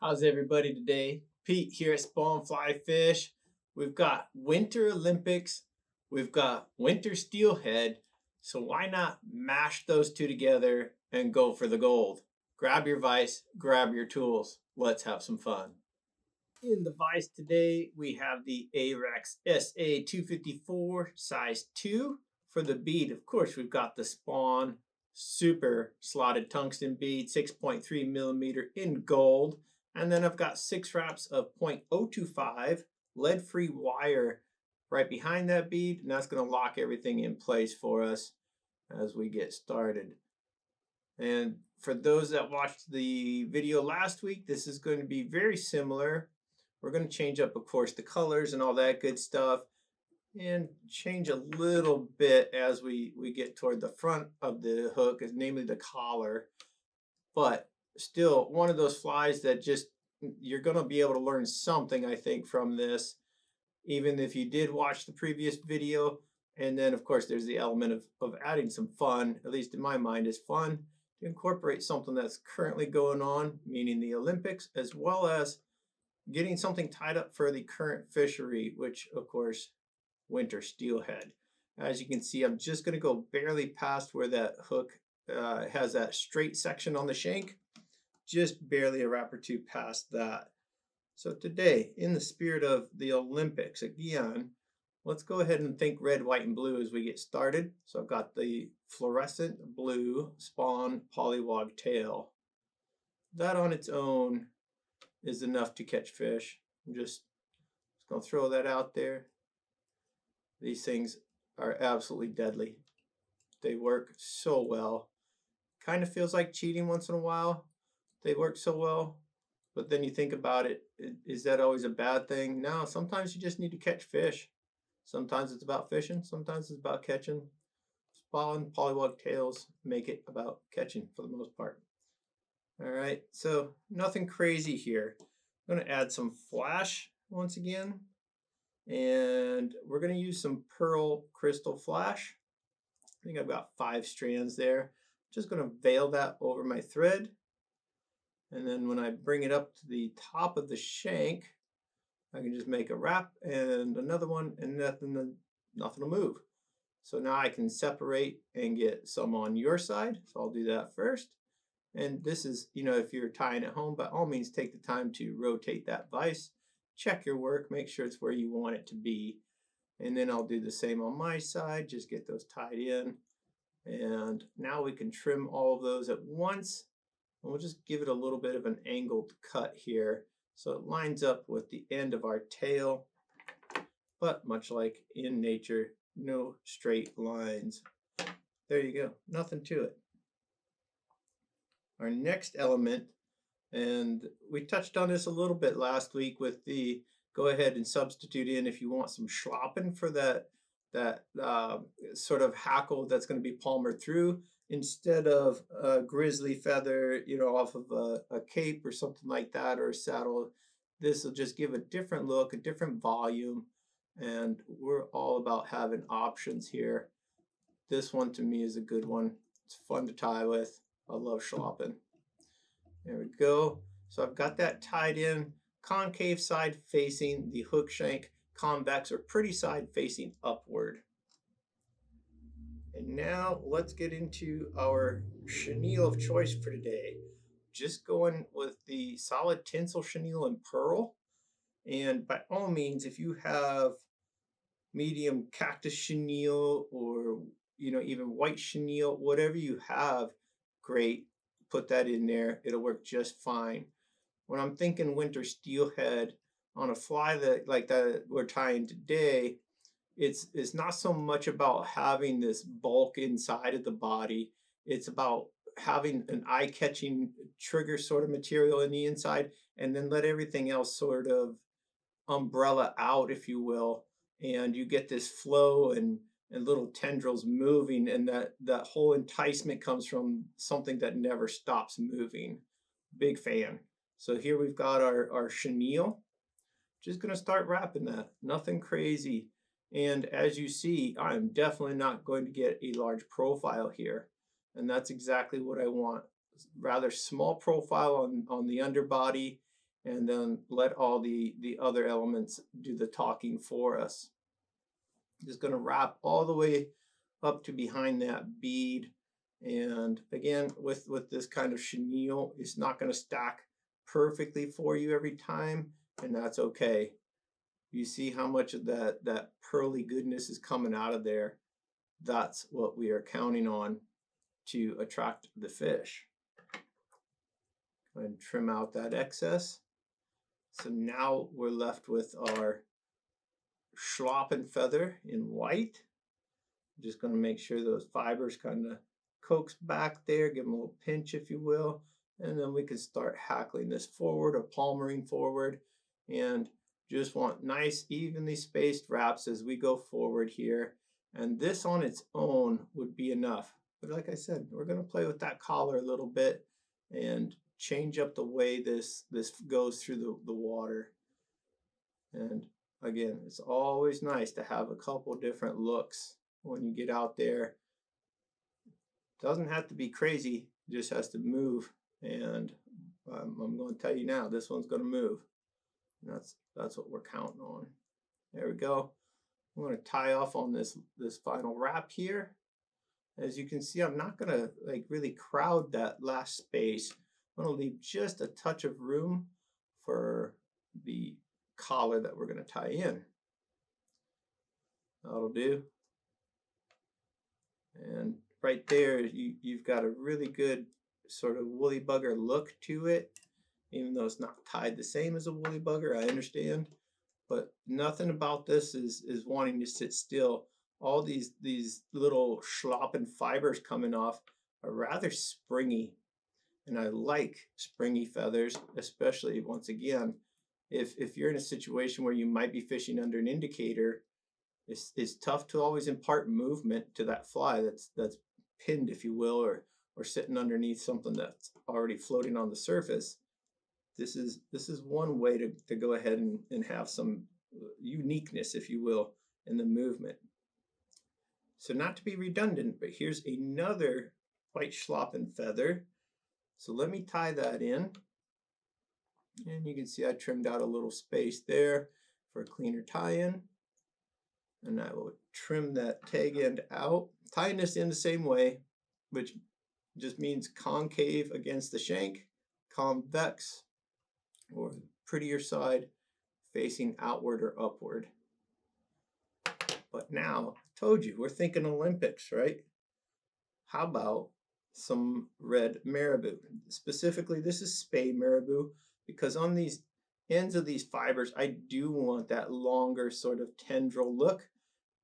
How's everybody today? Pete here at Spawn Fly Fish. We've got Winter Olympics, we've got Winter Steelhead, so why not mash those two together and go for the gold? Grab your vise, grab your tools, let's have some fun. In the vise today, we have the Ahrex SA254 size 2. For the bead, of course, we've got the Spawn super slotted tungsten bead, 6.3 millimeter in gold. And then I've got 6 wraps of 0.025 lead-free wire right behind that bead, and that's going to lock everything in place for us as we get started. And for those that watched the video last week, this is going to be very similar. We're going to change up, of course, the colors and all that good stuff, and change a little bit as we get toward the front of the hook, namely the collar. But still, one of those flies that just, you're going to be able to learn something, I think, from this, even if you did watch the previous video. And then, of course, there's the element of adding some fun, at least in my mind, is fun to incorporate something that's currently going on, meaning the Olympics, as well as getting something tied up for the current fishery, which, of course, winter steelhead. As you can see, I'm just going to go barely past where that hook has that straight section on the shank, just barely a wrap or two past that. So today, in the spirit of the Olympics, again, let's go ahead and think red, white, and blue as we get started. So I've got the fluorescent blue Spawn Polliwog tail. That on its own is enough to catch fish. I'm just going to throw that out there. These things are absolutely deadly. They work so well. Kind of feels like cheating once in a while. They work so well. But then you think about it, is that always a bad thing? No, sometimes you just need to catch fish. Sometimes it's about fishing. Sometimes it's about catching. Spawn Polliwog tails make it about catching for the most part. All right, so nothing crazy here. I'm going to add some flash once again. And we're going to use some pearl crystal flash. I think I've got 5 strands there. Just going to veil that over my thread. And then when I bring it up to the top of the shank, I can just make a wrap and another one, and nothing will move. So now I can separate and get some on your side. So I'll do that first. And this is, if you're tying at home, by all means, take the time to rotate that vise. Check your work, make sure it's where you want it to be. And then I'll do the same on my side, just get those tied in. And now we can trim all of those at once. And we'll just give it a little bit of an angled cut here so it lines up with the end of our tail. But much like in nature, no straight lines. There you go, nothing to it. Our next element, and we touched on this a little bit last week with the, go ahead and substitute in if you want some Schlappen for that sort of hackle that's going to be palmered through instead of a grizzly feather, off of a cape or something like that, or a saddle. This will just give a different look, a different volume, and we're all about having options here. This one to me is a good one. It's fun to tie with. I love Schlappen. There we go. So I've got that tied in, concave side facing the hook shank, convex or pretty side facing upward. And now let's get into our chenille of choice for today. Just going with the solid tinsel chenille and pearl. And by all means, if you have medium cactus chenille or even white chenille, whatever you have, great, put that in there. It'll work just fine. When I'm thinking winter steelhead on a fly like that we're tying today, it's not so much about having this bulk inside of the body. It's about having an eye-catching trigger sort of material in the inside, and then let everything else sort of umbrella out, if you will, and you get this flow and little tendrils moving, and that whole enticement comes from something that never stops moving. Big fan. So here we've got our chenille. Just going to start wrapping that. Nothing crazy. And as you see, I'm definitely not going to get a large profile here. And that's exactly what I want. Rather small profile on the underbody, and then let all the other elements do the talking for us. Just going to wrap all the way up to behind that bead. And again, with this kind of chenille, it's not going to stack perfectly for you every time, and that's okay. You see how much of that pearly goodness is coming out of there. That's what we are counting on to attract the fish. Go ahead and trim out that excess. So now we're left with our Schlappen feather in white. I'm just going to make sure those fibers kind of coax back there, give them a little pinch if you will, and then we can start hackling this forward or palmering forward, and just want nice evenly spaced wraps as we go forward here. And this on its own would be enough, but like I said, we're going to play with that collar a little bit and change up the way this goes through the water. And again, it's always nice to have a couple different looks when you get out there. Doesn't have to be crazy, it just has to move. And I'm going to tell you now, this one's going to move. And that's what we're counting on. There we go. I'm going to tie off on this final wrap here. As you can see, I'm not going to like really crowd that last space. I'm going to leave just a touch of room for the collar that we're going to tie in. That'll do. And right there, you've got a really good sort of woolly bugger look to it, even though it's not tied the same as a woolly bugger, I understand. But nothing about this is wanting to sit still. All these little Schlappen fibers coming off are rather springy. And I like springy feathers, especially once again, if you're in a situation where you might be fishing under an indicator, it's tough to always impart movement to that fly that's pinned, if you will, or sitting underneath something that's already floating on the surface. This is one way to go ahead and have some uniqueness, if you will, in the movement. So not to be redundant, but here's another white Schlappen feather. So let me tie that in. And you can see I trimmed out a little space there for a cleaner tie-in. And I will trim that tag end out, tying this in the same way, which just means concave against the shank, convex, or prettier side facing outward or upward. But now, I told you, we're thinking Olympics, right? How about some red marabou? Specifically, this is spay marabou, because on these ends of these fibers, I do want that longer sort of tendril look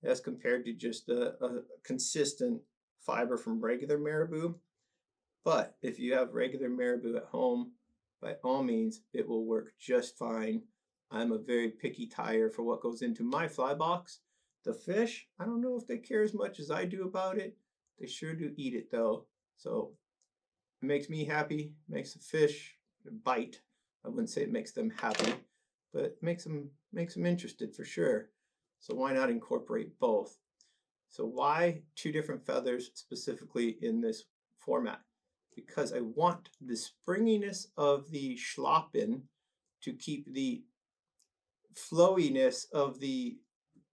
as compared to just a consistent fiber from regular marabou. But if you have regular marabou at home, by all means, it will work just fine. I'm a very picky tyer for what goes into my fly box. The fish, I don't know if they care as much as I do about it. They sure do eat it though. So it makes me happy, makes the fish bite. I wouldn't say it makes them happy, but it makes them interested for sure. So why not incorporate both? So why two different feathers specifically in this format? Because I want the springiness of the Schlappen to keep the flowiness of the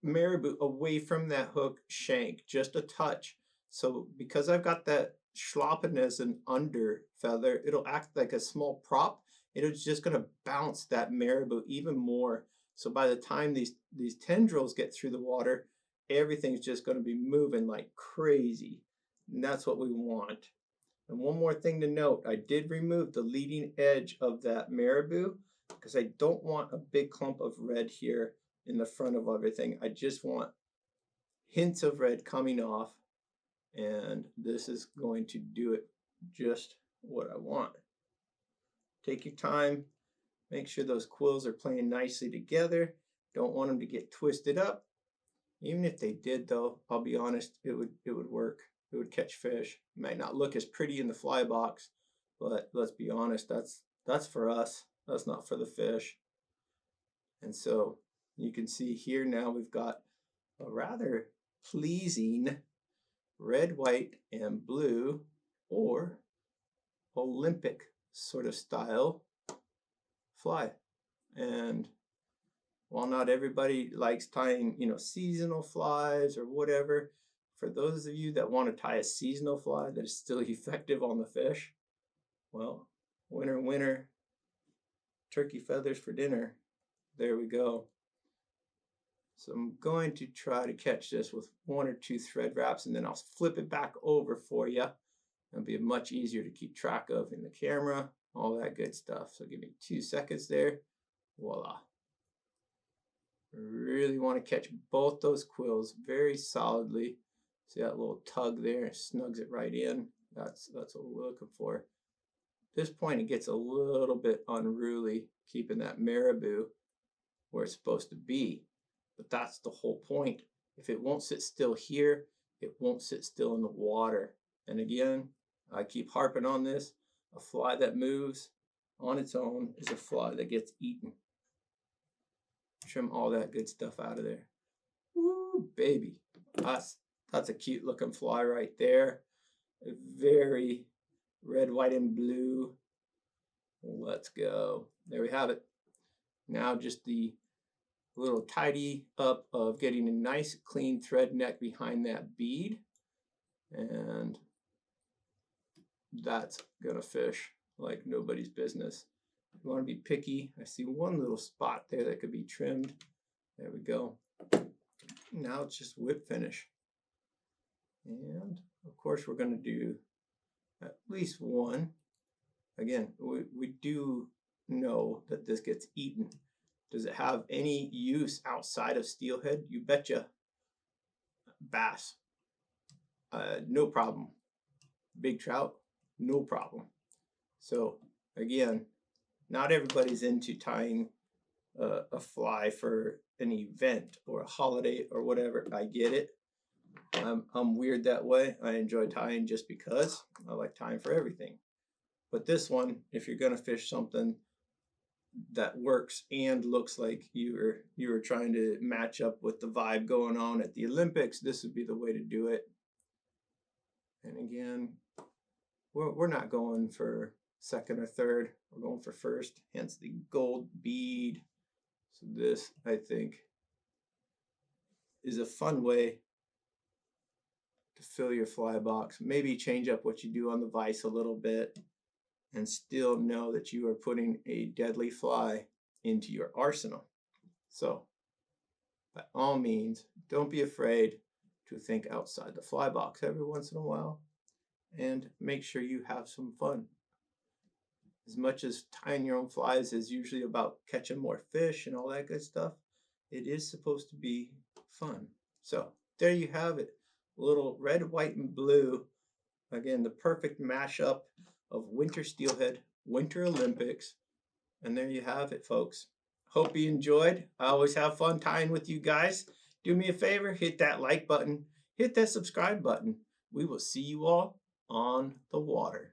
marabou away from that hook shank, just a touch. So because I've got that Schlappen as an under feather, it'll act like a small prop. It's just going to bounce that marabou even more. So by the time these tendrils get through the water, everything's just going to be moving like crazy. And that's what we want. And one more thing to note, I did remove the leading edge of that marabou because I don't want a big clump of red here in the front of everything. I just want hints of red coming off, and this is going to do it just what I want. Take your time, make sure those quills are playing nicely together. Don't want them to get twisted up. Even if they did though, I'll be honest, it would work. It would catch fish. It might not look as pretty in the fly box, but let's be honest, that's for us. That's not for the fish. And so you can see here now we've got a rather pleasing red, white, and blue, or Olympic sort of style fly. And while not everybody likes tying, seasonal flies or whatever, for those of you that want to tie a seasonal fly that is still effective on the fish, well, winner, winner, turkey feathers for dinner. There we go. So I'm going to try to catch this with 1 or 2 thread wraps, and then I'll flip it back over for you. It'll be much easier to keep track of in the camera, all that good stuff. So give me 2 seconds there. Voila. Really want to catch both those quills very solidly. See that little tug there? It snugs it right in. That's what we're looking for. At this point, it gets a little bit unruly, keeping that marabou where it's supposed to be. But that's the whole point. If it won't sit still here, it won't sit still in the water. And again, I keep harping on this. A fly that moves on its own is a fly that gets eaten. Trim all that good stuff out of there. Woo, baby. That's a cute looking fly right there. A very red, white, and blue. Let's go. There we have it. Now just the little tidy up of getting a nice clean thread neck behind that bead. And that's gonna fish like nobody's business. You want to be picky. I see one little spot there that could be trimmed. There we go. Now it's just whip finish. And of course we're going to do at least one. Again, we do know that this gets eaten. Does it have any use outside of steelhead? You betcha. Bass. No problem. Big trout, no problem. So again, not everybody's into tying a fly for an event or a holiday or whatever. I get it. I'm weird that way. I enjoy tying just because. I like tying for everything. But this one, if you're going to fish something that works and looks like you were trying to match up with the vibe going on at the Olympics, this would be the way to do it. And again, we're not going for second or third. We're going for first, hence the gold bead. So this, I think, is a fun way to fill your fly box. Maybe change up what you do on the vise a little bit and still know that you are putting a deadly fly into your arsenal. So by all means, don't be afraid to think outside the fly box every once in a while and make sure you have some fun. As much as tying your own flies is usually about catching more fish and all that good stuff, it is supposed to be fun. So there you have it. A little red, white, and blue. Again, the perfect mashup of winter steelhead, winter Olympics. And there you have it, folks. Hope you enjoyed. I always have fun tying with you guys. Do me a favor, hit that like button, hit that subscribe button. We will see you all on the water.